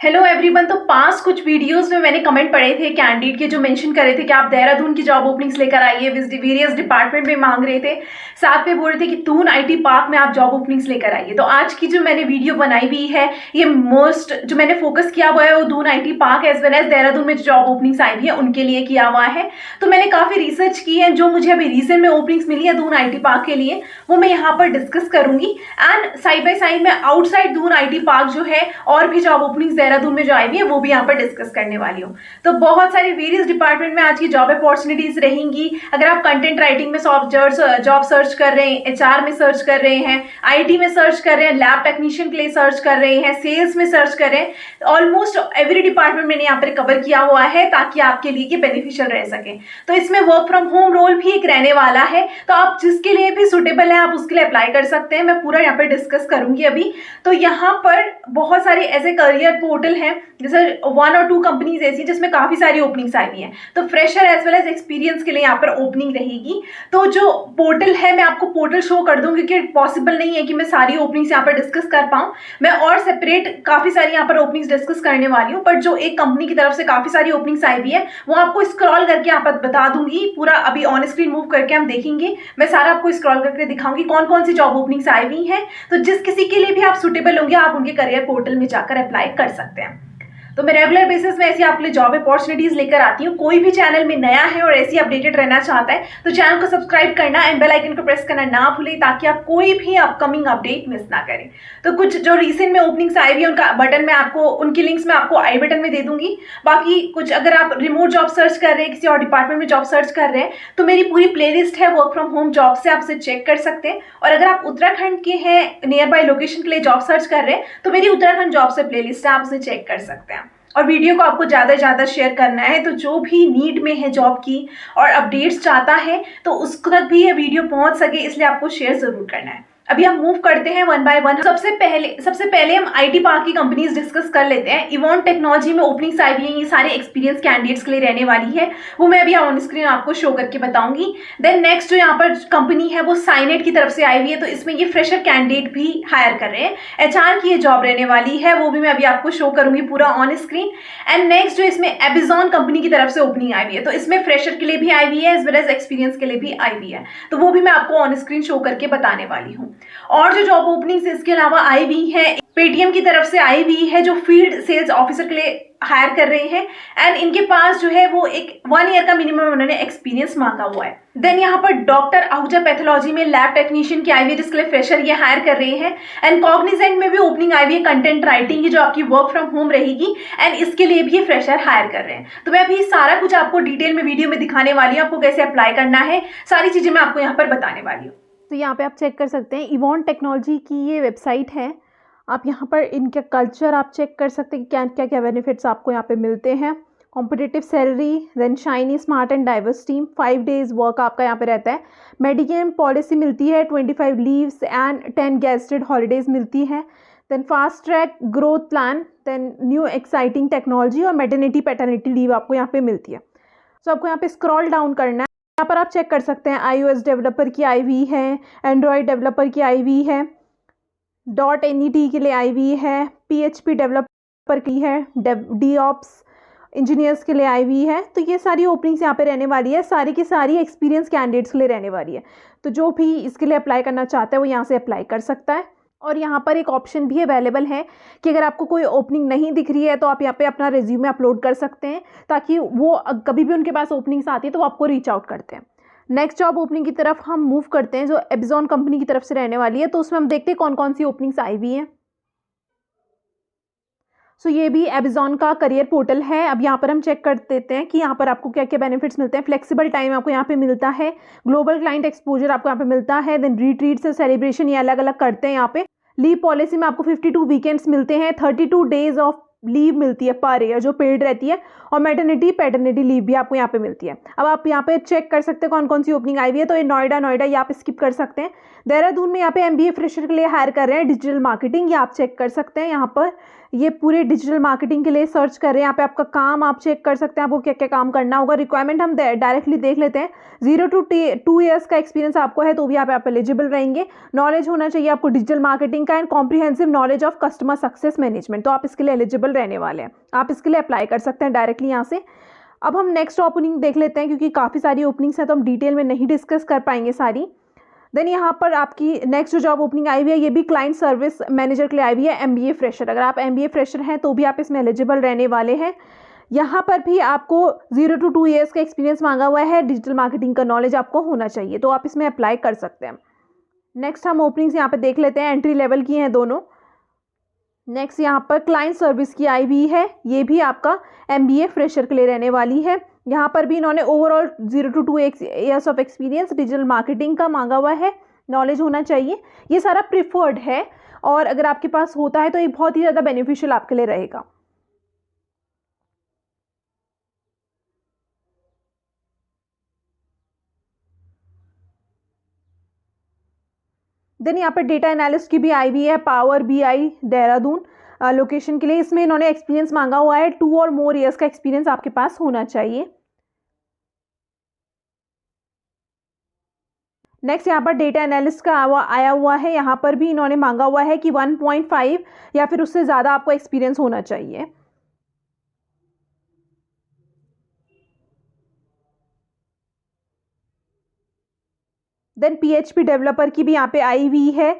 Hello everyone. तो पास कुछ videos में मैंने कमेंट पढ़े थे कैंडिडेट के, जो मेंशन कर रहे थे कि आप देहरादून की जॉब ओपनिंग्स लेकर आइए, वेरियस डिपार्टमेंट में मांग रहे थे। साथ में बोल रहे थे कि तून आईटी पार्क में आप जॉब ओपनिंग्स लेकर आइए। तो आज की जो मैंने वीडियो बनाई हुई है, ये मोस्ट जो मैंने फोकस किया हुआ है वो Doon IT park as well as Dehradun में जो जॉब ओपनिंग्स आई हुई है उनके लिए किया हुआ है। तो मैंने काफी रिसर्च की है, जो मुझे अभी रिसेंट में ओपनिंग्स मिली है दून आईटी पार्क के लिए, वो मैं यहाँ पर डिस्कस करूंगी। एंड साइड बाय साइड में आउटसाइड दून आईटी पार्क जो है और भी जॉब ओपनिंग्स देहरादून में जो आई हुई है वो भी यहाँ पर डिस्कस करने वाली हूँ। तो बहुत सारे वेरियस डिपार्टमेंट में आज की जॉब अपॉर्चुनिटीज रहेंगी। अगर आप कंटेंट राइटिंग में जॉब सर्च कर रहे हैं, एचआर में सर्च कर रहे हैं, आईटी में सर्च कर रहे हैं, लैब टेक्नीशियन के लिए सर्च कर रहे हैं, सेल्स में सर्च कर रहे हैं, ऑलमोस्ट एवरी डिपार्टमेंट मैंने यहाँ पर कवर किया हुआ है ताकि आपके लिए बेनिफिशियल रह सके। तो इसमें वर्क फ्रॉम होम रोल भी एक रहने वाला है, तो आप जिसके लिए भी सुटेबल है आप उसके लिए अप्लाई कर सकते हैं। मैं पूरा यहाँ पर डिस्कस करूंगी अभी। तो यहाँ पर बहुत सारे ऐसे करियर पोर्टल हैं, जैसे 1 और 2 कंपनीज ऐसी जिसमें काफी सारी ओपनिंग्स आई हुई हैं। तो fresher as well as experience के लिए यहाँ पर ओपनिंग रहेगी। तो जो पोर्टल है मैं आपको पोर्टल शो कर दूंगी, क्योंकि पॉसिबल नहीं है कि मैं सारी ओपनिंग्स यहाँ पर डिस्कस कर पाऊँ। मैं और सेपरेट काफी सारी यहाँ पर ओपनिंग्स डिस्कस करने वाली हूँ, बट जो एक कंपनी की तरफ से काफी सारी ओपनिंग्स आई हुई है वो आपको स्क्रॉल करके यहाँ पर बता दूंगी। पूरा अभी ऑन स्क्रीन मूव करके हम देखेंगे, मैं सारा आपको स्क्रॉल करके दिखाऊंगी कौन कौन सी जॉब ओपनिंग्स आई हुई हैं। तो जिस किसी के लिए भी आप सुटेबल होंगे आप उनके करियर पोर्टल में जाकर अप्लाई कर सकते हैं। तो मैं रेगुलर बेसिस में ऐसी आपके लिए जॉब अपॉर्चुनिटीज लेकर आती हूँ। कोई भी चैनल में नया है और ऐसी अपडेटेड रहना चाहता है तो चैनल को सब्सक्राइब करना एंड बेल आइकन को प्रेस करना ना भूलें, ताकि आप कोई भी अपकमिंग अपडेट मिस ना करें। तो कुछ जो रिसेंट में ओपनिंग्स आई हुई है उनका बटन में आपको, उनकी लिंक्स मैं आपको आई बटन में दे दूंगी। बाकी कुछ अगर आप रिमोट जॉब सर्च कर रहे हैं, किसी और डिपार्टमेंट में जॉब सर्च कर रहे हैं, तो मेरी पूरी प्लेलिस्ट है वर्क फ्रॉम होम जॉब से, आप उसे चेक कर सकते हैं। और अगर आप उत्तराखंड के हैं, नियर बाय लोकेशन के लिए जॉब सर्च कर रहे हैं, तो मेरी उत्तराखंड जॉब से प्लेलिस्ट है, आप उसे चेक कर सकते हैं। और वीडियो को आपको ज़्यादा से ज़्यादा शेयर करना है, तो जो भी नीड में है जॉब की और अपडेट्स चाहता है तो उस तक भी ये वीडियो पहुंच सके, इसलिए आपको शेयर ज़रूर करना है। अभी हम मूव करते हैं वन बाय वन। सबसे पहले हम आईटी पार्क की कंपनीज डिस्कस कर लेते हैं। इवॉन टेक्नोलॉजी में ओपनिंग्स आई हुई है, ये सारे एक्सपीरियंस कैंडिडेट्स के लिए रहने वाली है, वो मैं अभी ऑन स्क्रीन आपको शो करके बताऊंगी। देन नेक्स्ट जो यहाँ पर कंपनी है वो साइनेट की तरफ से आई हुई है, तो इसमें ये फ्रेशर कैंडिडेट भी हायर कर रहे हैं। एचआर की ये जॉब रहने वाली है, वो भी मैं अभी आपको शो करूंगी पूरा ऑन स्क्रीन। एंड नेक्स्ट जो इसमें एमेजॉन कंपनी की तरफ से ओपनिंग आई हुई है, तो इसमें फ्रेशर के लिए भी आई हुई है एज वेल एज एक्सपीरियंस के लिए भी आई हुई है, तो वो भी मैं आपको ऑन स्क्रीन शो करके बताने वाली हूँ। और जो जॉब ओपनिंग्स इसके अलावा आई हुई है, पेटीएम की तरफ से आई हुई है, जो फील्ड सेल्स ऑफिसर के लिए हायर कर रहे हैं। एंड इनके पास जो है वो एक 1 ईयर का मिनिमम उन्होंने एक्सपीरियंस मांगा हुआ है। देन यहाँ पर डॉक्टर आहूजा पैथोलॉजी में लैब टेक्नीशियन की आई हुई है, जिसके लिए फ्रेशर ये हायर कर रहे हैं। एंड कॉग्निजेंट में भी ओपनिंग आई हुई है कंटेंट राइटिंग की, जो आपकी वर्क फ्रॉम होम रहेगी, एंड इसके लिए भी ये फ्रेशर हायर कर रहे हैं। तो मैं अभी सारा कुछ आपको डिटेल में वीडियो में दिखाने वाली हूँ, आपको कैसे अप्लाई करना है, सारी चीजें मैं आपको यहाँ पर बताने वाली हूँ। तो यहाँ पे आप चेक कर सकते हैं, इवॉन टेक्नोलॉजी की ये वेबसाइट है। आप यहाँ पर इनका कल्चर आप चेक कर सकते हैं कि क्या क्या बेनिफिट्स आपको यहाँ पे मिलते हैं। Competitive salary, then shiny smart and diverse team, 5 days work आपका यहाँ पे रहता है। मेडिक्लेम पॉलिसी मिलती है, 25 लीव्स एंड 10 गेस्टेड हॉलीडेज मिलती है। Then fast track growth plan, then new exciting technology और मैटरनिटी पैटर्निटी लीव आपको यहाँ पे मिलती है। तो आपको यहाँ पे स्क्रॉल डाउन करना है। यहाँ पर आप चेक कर सकते हैं iOS डेवलपर की आई हुई है, एंड्रॉयड डेवलपर की आई हुई है, .NET के लिए आई हुई है, PHP डेवलपर की है, DevOps इंजीनियर्स के लिए आई हुई है। तो ये सारी ओपनिंग्स यहाँ पे रहने वाली है, सारी की सारी एक्सपीरियंस कैंडिडेट्स के लिए रहने वाली है। तो जो भी इसके लिए अप्लाई करना चाहता है वो यहाँ से अप्लाई कर सकता है। और यहाँ पर एक ऑप्शन भी अवेलेबल है कि अगर आपको कोई ओपनिंग नहीं दिख रही है तो आप यहाँ पे अपना रिज्यूमे अपलोड कर सकते हैं, ताकि वो कभी भी उनके पास ओपनिंग्स आती है तो वो आपको रीच आउट करते हैं। नेक्स्ट जॉब ओपनिंग की तरफ हम मूव करते हैं, जो एमेजॉन कंपनी की तरफ से रहने वाली है। तो उसमें हम देखते हैं कौन कौन सी ओपनिंग्स आई हुई हैं। सो ये भी अमेजॉन का करियर पोर्टल है। अब यहाँ पर हम चेक कर देते हैं कि यहाँ पर आपको क्या क्या बेनिफिट्स मिलते हैं। फ्लेक्सिबल टाइम आपको यहाँ पे मिलता है, ग्लोबल क्लाइंट एक्सपोजर आपको यहाँ पे मिलता है, देन रिट्रीट से सेलिब्रेशन ये अलग अलग करते हैं यहाँ पे। लीव पॉलिसी में आपको 52 वीकेंड्स मिलते हैं, 32 डेज ऑफ लीव मिलती है पर ईयर जो पेड रहती है, और मैटरनिटी पैटर्निटी लीव भी आपको यहाँ पे मिलती है। अब आप यहाँ पे चेक कर सकते हैं कौन कौन सी ओपनिंग आई हुई है। तो ये नोएडा ये आप स्किप कर सकते हैं। देहरादून में यहाँ पे MBA फ्रेशर के लिए हायर कर रहे हैं, डिजिटल मार्केटिंग, ये आप चेक कर सकते हैं यहाँ पर। ये पूरे डिजिटल मार्केटिंग के लिए सर्च कर रहे हैं। यहाँ पे आपका काम आप चेक कर सकते हैं, आपको क्या क्या काम करना होगा। रिक्वायरमेंट हम डायरेक्टली देख लेते हैं। 0 to 2 ईयर्स का एक्सपीरियंस आपको है तो भी आप एलिजिबल रहेंगे। नॉलेज होना चाहिए आपको डिजिटल मार्केटिंग का and comprehensive knowledge of customer success management, तो आप इसके लिए एलिजिबल रहने वाले हैं। आप इसके लिए अप्लाई कर सकते हैं डायरेक्टली यहाँ से। अब हम नेक्स्ट ओपनिंग देख लेते हैं, क्योंकि काफ़ी सारी ओपनिंग्स हैं तो हम डिटेल में नहीं डिस्कस कर पाएंगे सारी। देन यहाँ पर आपकी नेक्स्ट जो जॉब ओपनिंग आई हुई है ये भी क्लाइंट सर्विस मैनेजर के लिए आई हुई है, MBA फ्रेशर। अगर आप MBA फ्रेशर हैं तो भी आप इसमें एलिजिबल रहने वाले हैं। यहाँ पर भी आपको 0 to 2 ईयर्स का एक्सपीरियंस मांगा हुआ है, डिजिटल मार्केटिंग का नॉलेज आपको होना चाहिए, तो आप इसमें अप्लाई कर सकते हैं। नेक्स्ट हम ओपनिंग्स यहाँ पे देख लेते हैं, एंट्री लेवल की हैं दोनों। नेक्स्ट यहाँ पर क्लाइंट सर्विस की आई हुई है, ये भी आपका MBA फ्रेशर के लिए रहने वाली है। यहाँ पर भी इन्होंने overall 0 to 2 years of experience digital marketing का मांगा हुआ है, नॉलेज होना चाहिए। ये सारा प्रिफर्ड है और अगर आपके पास होता है तो ये बहुत ही ज़्यादा बेनिफिशियल आपके लिए रहेगा। देन यहाँ पर डेटा एनालिस्ट की भी आई हुई है, पावर BI देहरादून लोकेशन के लिए। इसमें इन्होंने एक्सपीरियंस मांगा हुआ है, 2 और मोर ईयर्स का एक्सपीरियंस आपके पास होना चाहिए। नेक्स्ट यहाँ पर डेटा एनालिस्ट का आया हुआ है, यहाँ पर भी इन्होंने मांगा हुआ है कि 1.5 या फिर उससे ज़्यादा आपको एक्सपीरियंस होना चाहिए। देन PHP डेवलपर की भी यहाँ पे आई हुई है।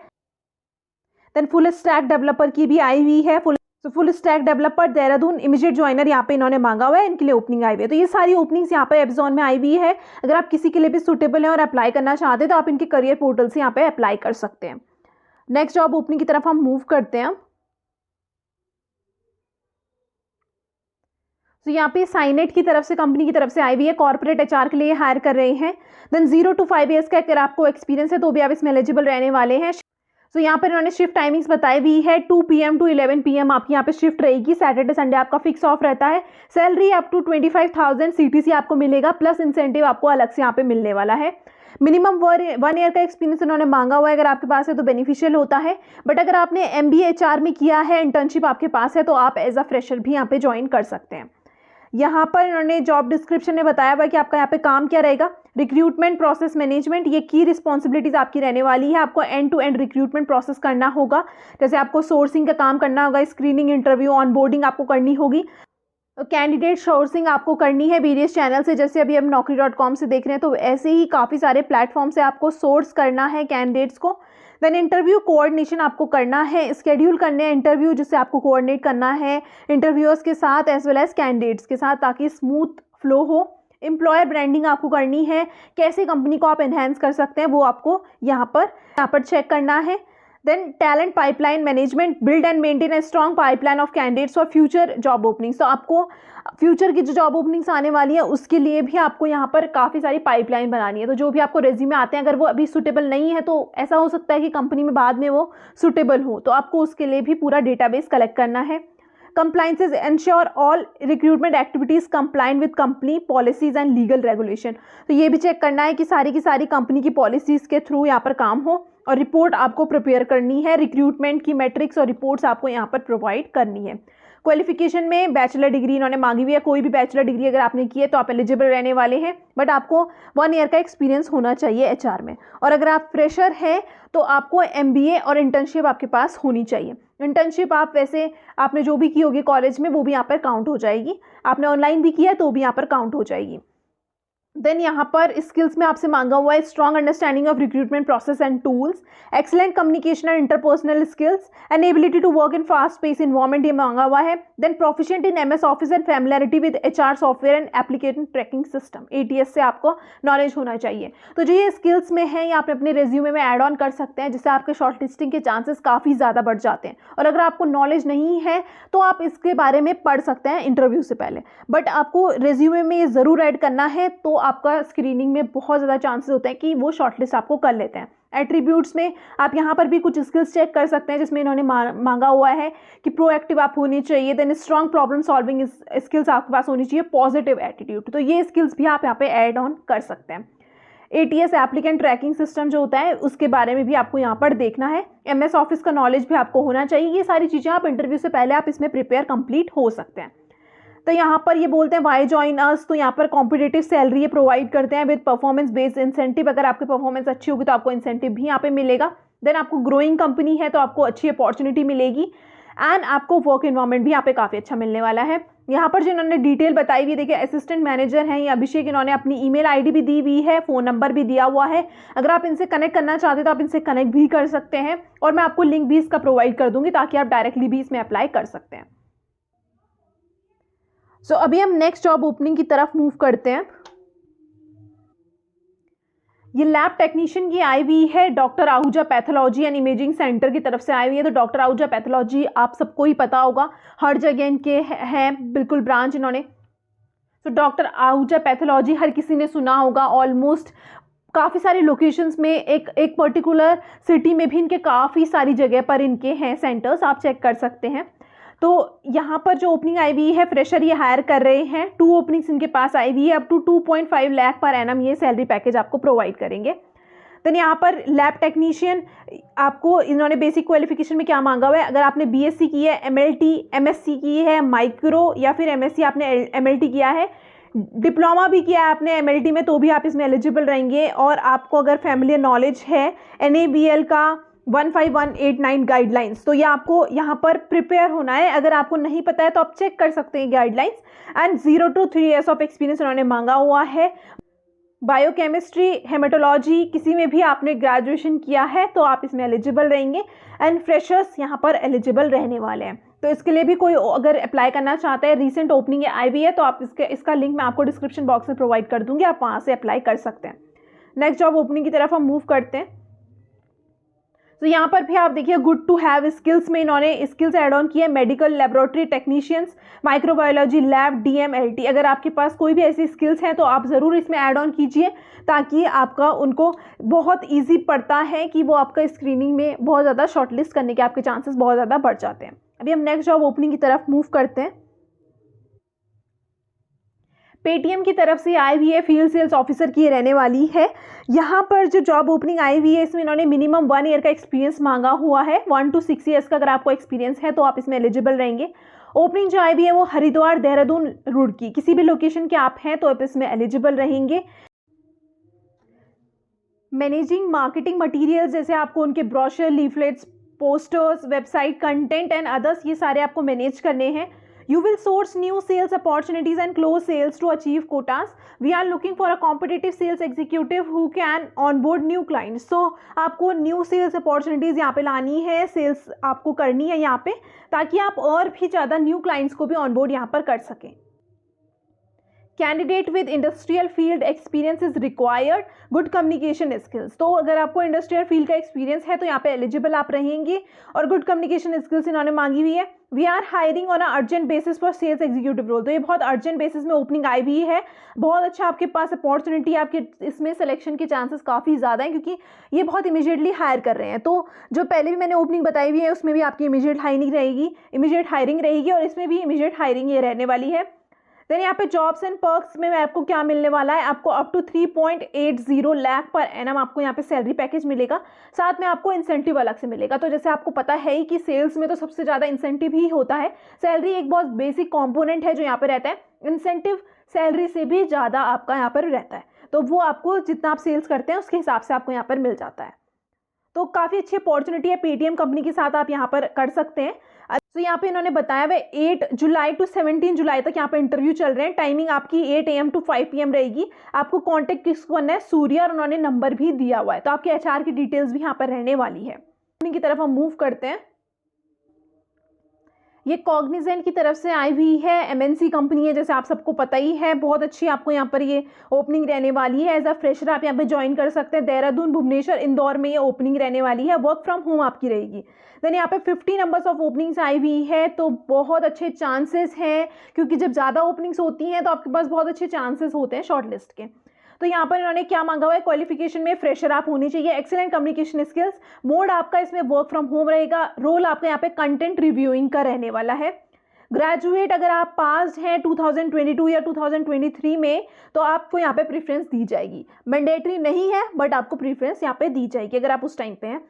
देन फुल स्टैक डेवलपर की भी आई हुई है। Full stack developer Dehradun immediate joiner यहाँ पे इन्होंने मांगा हुआ है, इनके लिए ओपनिंग आई हुई है। तो ये सारी ओपनिंग्स यहाँ पे एमेजॉन में आई हुई है। अगर आप किसी के लिए भी सुटेबल हैं और अप्लाई करना चाहते हैं तो आप इनके करियर पोर्टल से यहाँ पे अप्लाई कर सकते हैं। नेक्स्ट जॉब ओपनिंग की तरफ हम मूव करते हैं। तो यहाँ पे साइनेट की तरफ से, कंपनी की तरफ से आई हुई है, कॉर्पोरेट HR के लिए हायर कर रहे हैं। देन 0 to 5 ईयर्स का अगर आपको एक्सपीरियंस है तो भी आप इसमें एलिजिबल रहने वाले हैं। तो यहाँ पर इन्होंने शिफ्ट टाइमिंग्स बताई हुई है, 2 PM to 11 PM आपकी यहाँ पे शिफ्ट रहेगी। सैटरडे संडे आपका फिक्स ऑफ रहता है। सैलरी अप टू 25,000 CTC आपको मिलेगा, प्लस इंसेंटिव आपको अलग से यहाँ पे मिलने वाला है। मिनिमम 1 ईयर का एक्सपीरियंस इन्होंने मांगा हुआ है, अगर आपके पास है तो बेनिफिशियल होता है। बट अगर आपने MBA HR में किया है, इंटर्नशिप आपके पास है, तो आप एज अ फ्रेशर भी यहाँ पे ज्वाइन कर सकते हैं। यहाँ पर इन्होंने जॉब डिस्क्रिप्शन में बताया हुआ है कि आपका यहाँ पे काम क्या रहेगा। रिक्रूटमेंट प्रोसेस मैनेजमेंट, ये की रिस्पॉन्सिबिलिटीज आपकी रहने वाली है। आपको end to end recruitment process करना होगा, जैसे आपको सोर्सिंग का काम करना होगा, स्क्रीनिंग, इंटरव्यू, ऑनबोर्डिंग आपको करनी होगी। कैंडिडेट सोर्सिंग आपको करनी है वेरियस चैनल से, जैसे अभी हम naukri.com से देख रहे हैं, तो ऐसे ही काफ़ी सारे प्लेटफॉर्म से आपको सोर्स करना है कैंडिडेट्स को। देन इंटरव्यू कोऑर्डिनेशन आपको करना है, स्केड्यूल करने हैं इंटरव्यू, जिससे आपको कोऑर्डिनेट करना है इंटरव्यूअर्स के साथ एज वेल एज कैंडिडेट्स के साथ, ताकि स्मूथ फ्लो हो। एम्प्लॉयर ब्रांडिंग आपको करनी है, कैसे कंपनी को आप एनहेंस कर सकते हैं वो आपको यहाँ पर चेक करना है। Then talent pipeline management, build and maintain a strong pipeline of candidates for future job openings. तो आपको फ्यूचर की जो जॉब ओपनिंग्स आने वाली है उसके लिए भी आपको यहाँ पर काफ़ी सारी पाइपलाइन बनानी है। तो जो भी आपको रेज्यूमे आते हैं, अगर वो अभी सुटेबल नहीं है तो ऐसा हो सकता है कि कंपनी में बाद में वो सुटेबल हो, तो आपको उसके लिए भी पूरा डेटाबेस कलेक्ट करना है। Compliances ensure all recruitment activities compliant with company policies and legal regulation। तो ये भी चेक करना है कि सारी की सारी कंपनी की पॉलिसीज़ के थ्रू यहाँ पर काम हो, और रिपोर्ट आपको प्रिपेयर करनी है। रिक्रूटमेंट की मैट्रिक्स और रिपोर्ट्स आपको यहाँ पर प्रोवाइड करनी है। क्वालिफिकेशन में बैचलर डिग्री इन्होंने मांगी हुई है, कोई भी बैचलर डिग्री अगर आपने की है तो आप एलिजिबल रहने वाले हैं, बट आपको 1 ईयर का एक्सपीरियंस होना चाहिए HR में। और अगर आप फ्रेशर हैं तो आपको MBA और इंटर्नशिप आपके पास होनी चाहिए। इंटर्नशिप आप वैसे आपने जो भी की होगी कॉलेज में वो भी यहाँ पर काउंट हो जाएगी, आपने ऑनलाइन भी किया है तो भी यहाँ पर काउंट हो जाएगी। देन यहाँ पर स्किल्स में आपसे मांगा हुआ है strong understanding of recruitment process and tools, excellent communication and interpersonal skills and ability to work in fast pace environment, ये मांगा हुआ है। Then proficient in MS office and familiarity with HR software and application tracking system, ATS से आपको knowledge होना चाहिए। तो जो ये स्किल्स में है ये आप अपने रेज्यूमे में ऐड ऑन कर सकते हैं, जिससे आपके शॉर्ट लिस्टिंग के चांसेस काफ़ी ज़्यादा बढ़ जाते हैं। और अगर आपको नॉलेज नहीं है तो आप इसके बारे में पढ़ सकते हैं इंटरव्यू से पहले, बट आपको रेज्यूमे में ये ज़रूर ऐड करना है, तो आपका स्क्रीनिंग में बहुत ज़्यादा चांसेस होते हैं कि वो शॉर्टलिस्ट आपको कर लेते हैं। एट्रीब्यूट्स में आप यहाँ पर भी कुछ स्किल्स चेक कर सकते हैं, जिसमें इन्होंने मांगा हुआ है कि प्रोएक्टिव आप होनी चाहिए, then strong problem solving skills आपके पास होनी चाहिए, पॉजिटिव एटीट्यूड। तो ये स्किल्स भी आप यहाँ पे ऐड ऑन कर सकते हैं। ATS एप्लीकेंट ट्रैकिंग सिस्टम जो होता है उसके बारे में भी आपको यहाँ पर देखना है। MS ऑफिस का नॉलेज भी आपको होना चाहिए। ये सारी चीज़ें आप इंटरव्यू से पहले आप इसमें प्रिपेयर कंप्लीट हो सकते हैं। तो यहाँ पर ये बोलते हैं वाई जॉइन अस, तो यहाँ पर कॉम्पिटिटिव सैलरी ये प्रोवाइड करते हैं विद परफॉर्मेंस बेस्ड इंसेंटिव। अगर आपकी परफॉर्मेंस अच्छी होगी तो आपको इंसेंटिव भी यहाँ पे मिलेगा। देन आपको ग्रोइंग कंपनी है तो आपको अच्छी अपॉर्चुनिटी मिलेगी एंड आपको वर्क इन्वायरमेंट भी यहाँ पे काफ़ी अच्छा मिलने वाला है। यहाँ पर जो इन्होंने डिटेल बताई हुई, देखिए असिस्टेंट मैनेजर हैं ये अभिषेक, इन्होंने अपनी ईमेल आईडी भी दी हुई है, फ़ोन नंबर भी दिया हुआ है। अगर आप इनसे कनेक्ट करना चाहते हैं तो आप इनसे कनेक्ट भी कर सकते हैं और मैं आपको लिंक भी इसका प्रोवाइड कर दूंगी ताकि आप डायरेक्टली भी इसमें अप्लाई कर सकते हैं। सो अभी हम नेक्स्ट जॉब ओपनिंग की तरफ मूव करते हैं। ये लैब टेक्नीशियन की आई हुई है, doctor Ahuja pathology and imaging centre की तरफ से आई हुई है। तो डॉक्टर आहूजा पैथोलॉजी आप सबको ही पता होगा, हर जगह इनके हैं बिल्कुल ब्रांच इन्होंने। तो डॉक्टर आहूजा पैथोलॉजी हर किसी ने सुना होगा, ऑलमोस्ट काफ़ी सारे लोकेशंस में, एक पर्टिकुलर सिटी में भी इनके काफ़ी सारी जगह पर इनके हैं सेंटर्स, आप चेक कर सकते हैं। तो यहाँ पर जो ओपनिंग आई हुई है, फ्रेशर ये हायर कर रहे हैं। 2 ओपनिंग्स इनके पास आई हुई है, up to 2.5 lakh per annum ये सैलरी पैकेज आपको प्रोवाइड करेंगे। देन यहाँ पर लैब टेक्नीशियन आपको इन्होंने बेसिक क्वालिफिकेशन में क्या मांगा हुआ है, अगर आपने BSc की है, MLT MSc की है, माइक्रो या फिर MSc आपने MLT किया है, डिप्लोमा भी किया है आपने MLT में, तो भी आप इसमें एलिजिबल रहेंगे। और आपको अगर फैमिली नॉलेज है NABL का 15189 गाइडलाइंस, तो ये आपको यहाँ पर प्रिपेयर होना है। अगर आपको नहीं पता है तो आप चेक कर सकते हैं guidelines. And 0 to 3 years of experience उन्होंने मांगा हुआ है। बायोकेमिस्ट्री, हेमेटोलॉजी किसी में भी आपने ग्रेजुएशन किया है तो आप इसमें एलिजिबल रहेंगे। एंड फ्रेशर्स यहाँ पर एलिजिबल रहने वाले हैं। तो इसके लिए भी कोई अगर अप्लाई करना चाहता है, रिसेंट ओपनिंग आई हुई है, तो आप इसका लिंक मैं आपको डिस्क्रिप्शन बॉक्स में प्रोवाइड कर दूंगी, आप वहाँ से अप्लाई कर सकते हैं। नेक्स्ट जॉब ओपनिंग की तरफ हम मूव करते हैं। तो यहाँ पर भी आप देखिए गुड टू हैव स्किल्स में इन्होंने स्किल्स ऐड ऑन किए, medical laboratory technicians, microbiology lab, DMLT। अगर आपके पास कोई भी ऐसी स्किल्स हैं तो आप ज़रूर इसमें ऐड ऑन कीजिए ताकि आपका उनको बहुत ईजी पड़ता है कि वो आपका स्क्रीनिंग में बहुत ज़्यादा शॉर्टलिस्ट करने के आपके चांसेस बहुत ज़्यादा बढ़ जाते हैं। अभी हम नेक्स्ट जॉब ओपनिंग की तरफ मूव करते हैं। पेटीएम की तरफ से आई हुई है, फील्ड सेल्स ऑफिसर की रहने वाली है। यहाँ पर जो जॉब ओपनिंग आई हुई है इसमें इन्होंने मिनिमम 1 ईयर का एक्सपीरियंस मांगा हुआ है। 1 to 6 ईयर्स का अगर आपको एक्सपीरियंस है तो आप इसमें एलिजिबल रहेंगे। ओपनिंग जो आई हुई है वो हरिद्वार, देहरादून, रुड़की, किसी भी लोकेशन के आप हैं तो आप इसमें एलिजिबल रहेंगे। मैनेजिंग मार्केटिंग मटीरियल्स, जैसे आपको उनके brochure, leaflets, posters, website content and others, ये सारे आपको मैनेज करने हैं। You will source new sales opportunities and close sales to achieve quotas. We are looking for a competitive sales executive who can onboard new clients. So आपको new sales opportunities यहाँ पे लानी है, sales आपको करनी है यहाँ पे, ताकि आप और भी ज़्यादा new clients को भी onboard यहाँ पर कर सकें। Candidate with industrial field experience is required, good communication skills. तो अगर आपको इंडस्ट्रियल फील्ड का एक्सपीरियंस है तो यहाँ पे एलिजिबल आप रहेंगे। और गुड कम्युनिकेशन स्किल्स इन्होंने मांगी हुई है। We are hiring on a urgent basis for sales executive role. तो ये बहुत अर्जेंट बेसिस में ओपनिंग आई हुई है। बहुत अच्छा आपके पास अपॉर्चुनिटी, आपके इसमें सिलेक्शन के चांसेस काफ़ी ज़्यादा हैं क्योंकि ये बहुत इमीडिएटली हायर कर रहे हैं। तो जो पहले भी मैंने ओपनिंग बताई हुई है उसमें भी आपकी इमीडिएट हायरिंग रहेगी और इसमें भी इमीडिएट हायरिंग ये रहने वाली है। देन यहाँ पे जॉब्स एंड पर्क्स में आपको क्या मिलने वाला है, आपको up to 3.80 lakh per annum आपको यहाँ पे सैलरी पैकेज मिलेगा। साथ में आपको इंसेंटिव अलग से मिलेगा। तो जैसे आपको पता है ही कि सेल्स में तो सबसे ज़्यादा इंसेंटिव ही होता है। सैलरी एक बहुत बेसिक कॉम्पोनेंट है जो यहाँ पे रहता है। इंसेंटिव सैलरी से भी ज़्यादा आपका यहाँ पर रहता है, तो वो आपको जितना आप सेल्स करते हैं उसके हिसाब से आपको यहाँ पर मिल जाता है। तो काफ़ी अच्छी अपॉर्चुनिटी है, पेटीएम कंपनी के साथ आप यहाँ पर कर सकते हैं। तो यहाँ पे इन्होंने बताया हुआ 8 जुलाई टू 17 जुलाई तक यहाँ पे इंटरव्यू चल रहे हैं। टाइमिंग आपकी 8 AM to 5 PM रहेगी। आपको कांटेक्ट किसको करना है, सूर्या, और उन्होंने नंबर भी दिया हुआ है। तो आपके HR की डिटेल्स भी यहाँ पर रहने वाली है। की तरफ हम मूव करते हैं। ये कॉग्निजेंट की तरफ से आई हुई है, MNC कंपनी है, जैसे आप सबको पता ही है। बहुत अच्छी आपको यहाँ पर ये ओपनिंग रहने वाली है। एज अ फ्रेशर आप यहाँ पे ज्वाइन कर सकते हैं। देहरादून, भुवनेश्वर, इंदौर में ये ओपनिंग रहने वाली है। वर्क फ्रॉम होम आपकी रहेगी। देन यहाँ पे 50 नंबर्स ऑफ ओपनिंग्स आई हुई है। तो बहुत अच्छे चांसेस हैं, क्योंकि जब ज़्यादा ओपनिंग्स होती हैं तो आपके पास बहुत अच्छे चांसेस होते हैं शॉर्टलिस्ट के। तो यहाँ पर इन्होंने क्या मांगा हुआ है, क्वालिफिकेशन में फ्रेशर आप होनी चाहिए, एक्सीलेंट कम्युनिकेशन स्किल्स, मोड आपका इसमें वर्क फ्रॉम होम रहेगा, रोल आपका यहाँ पे कंटेंट रिव्यूइंग का रहने वाला है। ग्रेजुएट अगर आप पास हैं 2022 या 2023 में तो आपको यहाँ पे प्रेफरेंस दी जाएगी। मैंडेटरी नहीं है बट आपको प्रेफरेंस यहाँ पे दी जाएगी अगर आप उस टाइम पे हैं।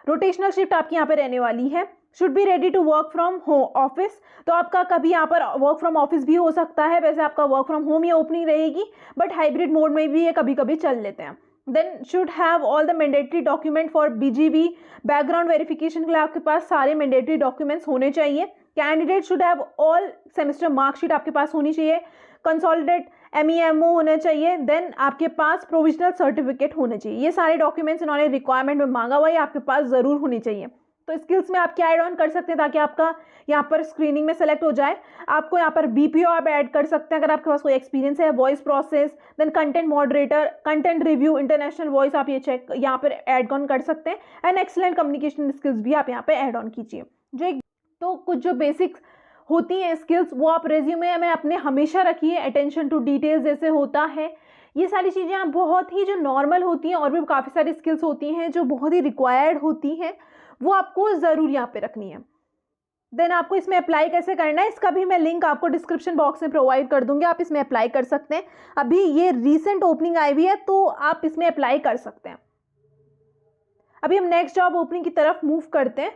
रोटेशनल शिफ्ट आपकी यहाँ पे रहने वाली है। Should be ready to work from office, तो आपका कभी यहाँ पर वर्क फ्रॉम ऑफिस भी हो सकता है, वैसे आपका वर्क फ्रॉम होम ही ओपनिंग रहेगी बट हाइब्रिड मोड में भी ये कभी कभी चल लेते हैं। Then should have all the mandatory document for BGV, background verification के लिए आपके पास सारे मैंडेटरी डॉक्यूमेंट्स होने चाहिए। Candidate should have all semester marksheet आपके पास होनी चाहिए। कंसोलिडेट MEMO होना चाहिए। देन आपके पास प्रोविजनल सर्टिफिकेट होने चाहिए। ये सारे डॉक्यूमेंट्स इन्होंने रिक्वायरमेंट में मांगा हुआ है, आपके पास ज़रूर होनी चाहिए। तो स्किल्स में आप क्या ऐड ऑन कर सकते हैं ताकि आपका यहाँ पर स्क्रीनिंग में सेलेक्ट हो जाए। आपको यहाँ पर BPO आप ऐड कर सकते हैं अगर आपके पास कोई एक्सपीरियंस है, voice process, then content moderator, content review, international voice आप ये चेक यहाँ पर ऐड ऑन कर सकते हैं। एंड एक्सीलेंट कम्युनिकेशन स्किल्स भी आप यहाँ पे ऐड ऑन कीजिए। तो कुछ जो बेसिक्स होती हैं स्किल्स वो आप रेज्यूमे में अपने हमेशा रखिए। अटेंशन टू डिटेल्स जैसे होता है, ये सारी चीज़ें आप बहुत ही जो नॉर्मल होती हैं, और भी काफ़ी सारी स्किल्स होती हैं जो बहुत ही रिक्वायर्ड होती हैं, वो आपको ज़रूर यहाँ पे रखनी है। देन आपको इसमें अप्लाई कैसे करना है इसका भी मैं लिंक आपको डिस्क्रिप्शन बॉक्स में प्रोवाइड कर दूंगी, आप इसमें अप्लाई कर सकते हैं। अभी ये रीसेंट ओपनिंग आई हुई है तो आप इसमें अप्लाई कर सकते हैं। अभी हम नेक्स्ट जॉब ओपनिंग की तरफ मूव करते हैं।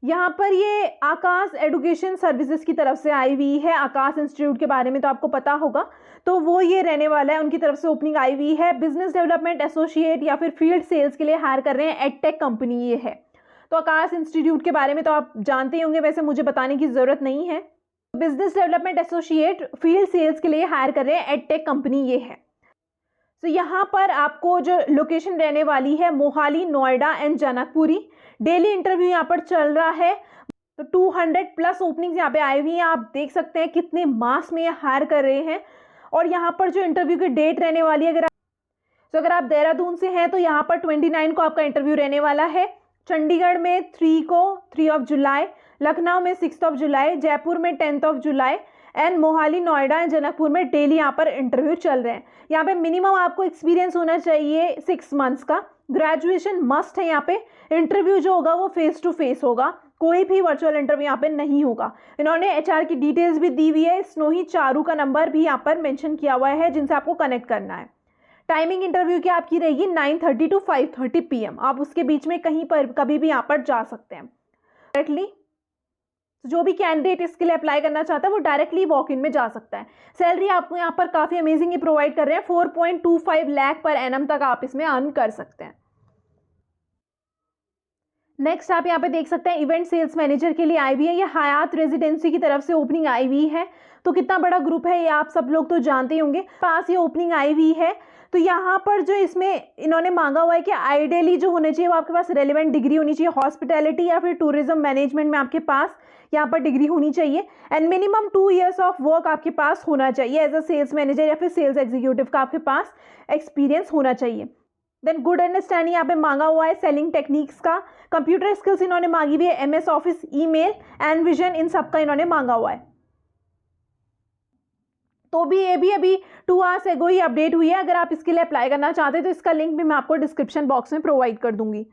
यहाँ पर ये आकाश एजुकेशन सर्विसेज की तरफ से आई हुई है। आकाश इंस्टीट्यूट के बारे में तो आपको पता होगा, तो वो ये रहने वाला है, उनकी तरफ से ओपनिंग आई हुई है। बिजनेस डेवलपमेंट एसोसिएट या फिर फील्ड सेल्स के लिए हायर कर रहे हैं। एडटेक कंपनी ये है। तो आकाश इंस्टीट्यूट के बारे में तो आप जानते ही होंगे, वैसे मुझे बताने की ज़रूरत नहीं है। Business development associate field sales के लिए हायर कर रहे हैं। एडटेक कंपनी ये है। तो यहाँ पर आपको जो लोकेशन रहने वाली है Mohali, Noida and Janakpuri. Daily interview यहाँ पर चल रहा है। तो 200+ ओपनिंग्स यहाँ पे आई हुई हैं। आप देख सकते हैं कितने मास में ये हायर कर रहे हैं। और यहाँ पर जो इंटरव्यू की डेट रहने वाली है, अगर आप देहरादून से हैं तो यहाँ पर 29 को आपका इंटरव्यू रहने वाला है। चंडीगढ़ में 3 जुलाई, लखनऊ में 6 जुलाई, जयपुर में 10 जुलाई एंड मोहाली, नोएडा एंड जनकपुर में डेली यहाँ पर इंटरव्यू चल रहे हैं। यहाँ पे मिनिमम आपको एक्सपीरियंस होना चाहिए 6 मंथ्स का। ग्रेजुएशन मस्ट है। यहाँ पे इंटरव्यू जो होगा वो फेस टू फेस होगा, कोई भी वर्चुअल इंटरव्यू यहाँ पे नहीं होगा। इन्होंने HR की डिटेल्स भी दी हुई है। स्नोही चारू का नंबर भी यहाँ पर मेंशन किया हुआ है जिनसे आपको कनेक्ट करना है। टाइमिंग इंटरव्यू की आपकी रहेगी 9:30 to 5:30 PM। आप उसके बीच में कहीं पर कभी भी यहाँ पर जा सकते हैं डायरेक्टली। जो भी कैंडिडेट इसके लिए अप्लाई करना चाहता है वो डायरेक्टली वॉक इन में जा सकता है। सैलरी आपको यहाँ पर काफ़ी अमेजिंग ही प्रोवाइड कर रहे हैं। 4.25 लाख पर एनम तक आप इसमें अर्न कर सकते हैं। नेक्स्ट आप यहाँ पे देख सकते हैं इवेंट सेल्स मैनेजर के लिए आई हुई है। ये हयात रेजिडेंसी की तरफ से ओपनिंग आई हुई है। तो कितना बड़ा ग्रुप है ये आप सब लोग तो जानते ही होंगे। पास ये ओपनिंग आई हुई है। तो यहाँ पर जो इसमें इन्होंने मांगा हुआ है कि आइडियली जो होने चाहिए वो आपके पास रेलिवेंट डिग्री होनी चाहिए। हॉस्पिटैलिटी या फिर टूरिज्म मैनेजमेंट में आपके पास यहाँ पर डिग्री होनी चाहिए। And minimum 2 years of work आपके पास होना चाहिए एज अ सेल्स मैनेजर या फिर सेल्स एग्जीक्यूटिव का आपके पास एक्सपीरियंस होना चाहिए। देन गुड अंडरस्टैंडिंग यहाँ पे मांगा हुआ है सेलिंग टेक्निक्स का। कंप्यूटर स्किल्स इन्होंने मांगी हुई है। MS office, email and vision, इन सब का इन्होंने मांगा हुआ है। तो भी ये भी अभी 2 hours एगो ही अपडेट हुई है। अगर आप इसके लिए अप्लाई करना चाहते हैं तो इसका लिंक भी मैं आपको डिस्क्रिप्शन बॉक्स में प्रोवाइड कर दूंगी।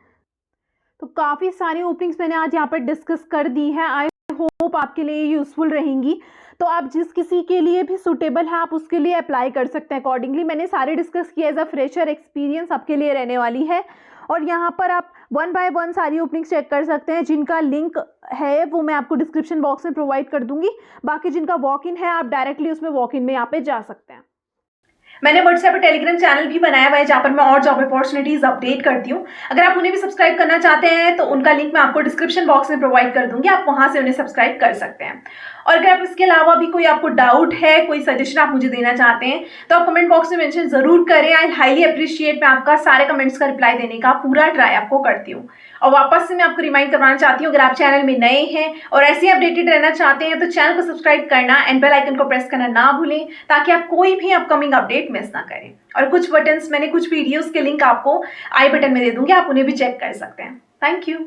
तो काफ़ी सारी ओपनिंग्स मैंने आज यहाँ पर डिस्कस कर दी है। आई होप आपके लिए यूजफुल रहेंगी। तो आप जिस किसी के लिए भी सूटेबल है आप उसके लिए अप्लाई कर सकते हैं अकॉर्डिंगली। मैंने सारे डिस्कस किए। एज अ फ्रेशर एक्सपीरियंस आपके लिए रहने वाली है। और यहाँ पर आप 1 by 1 सारी ओपनिंग्स चेक कर सकते हैं। जिनका लिंक है वो मैं आपको डिस्क्रिप्शन बॉक्स में प्रोवाइड कर दूंगी। बाकी जिनका वॉक इन है आप डायरेक्टली उसमें वॉक इन में यहाँ पे जा सकते हैं। मैंने व्हाट्सएप पर टेलीग्राम चैनल भी बनाया हुआ है जहाँ पर मैं और जॉब अपॉर्चुनिटीज अपडेट करती हूँ। अगर आप उन्हें भी सब्सक्राइब करना चाहते हैं तो उनका लिंक मैं आपको डिस्क्रिप्शन बॉक्स में प्रोवाइड कर दूंगी, आप वहां से उन्हें सब्सक्राइब कर सकते हैं। और अगर आप इसके अलावा भी कोई आपको डाउट है, कोई सजेशन आप मुझे देना चाहते हैं तो आप कमेंट बॉक्स में मेंशन जरूर करें। I highly appreciate. मैं आपका सारे कमेंट्स का रिप्लाई देने का पूरा ट्राई आपको करती हूँ। और वापस से मैं आपको रिमाइंड करवाना चाहती हूँ, अगर आप चैनल में नए हैं और ऐसे अपडेटेड रहना चाहते हैं तो चैनल को सब्सक्राइब करना एंड बेल आइकन को प्रेस करना ना भूलें ताकि आप कोई भी अपकमिंग अपडेट मिस ना करें। और कुछ बटन्स मैंने कुछ वीडियोस के लिंक आपको आई बटन में दे दूंगी, आप उन्हें भी चेक कर सकते हैं। Thank you.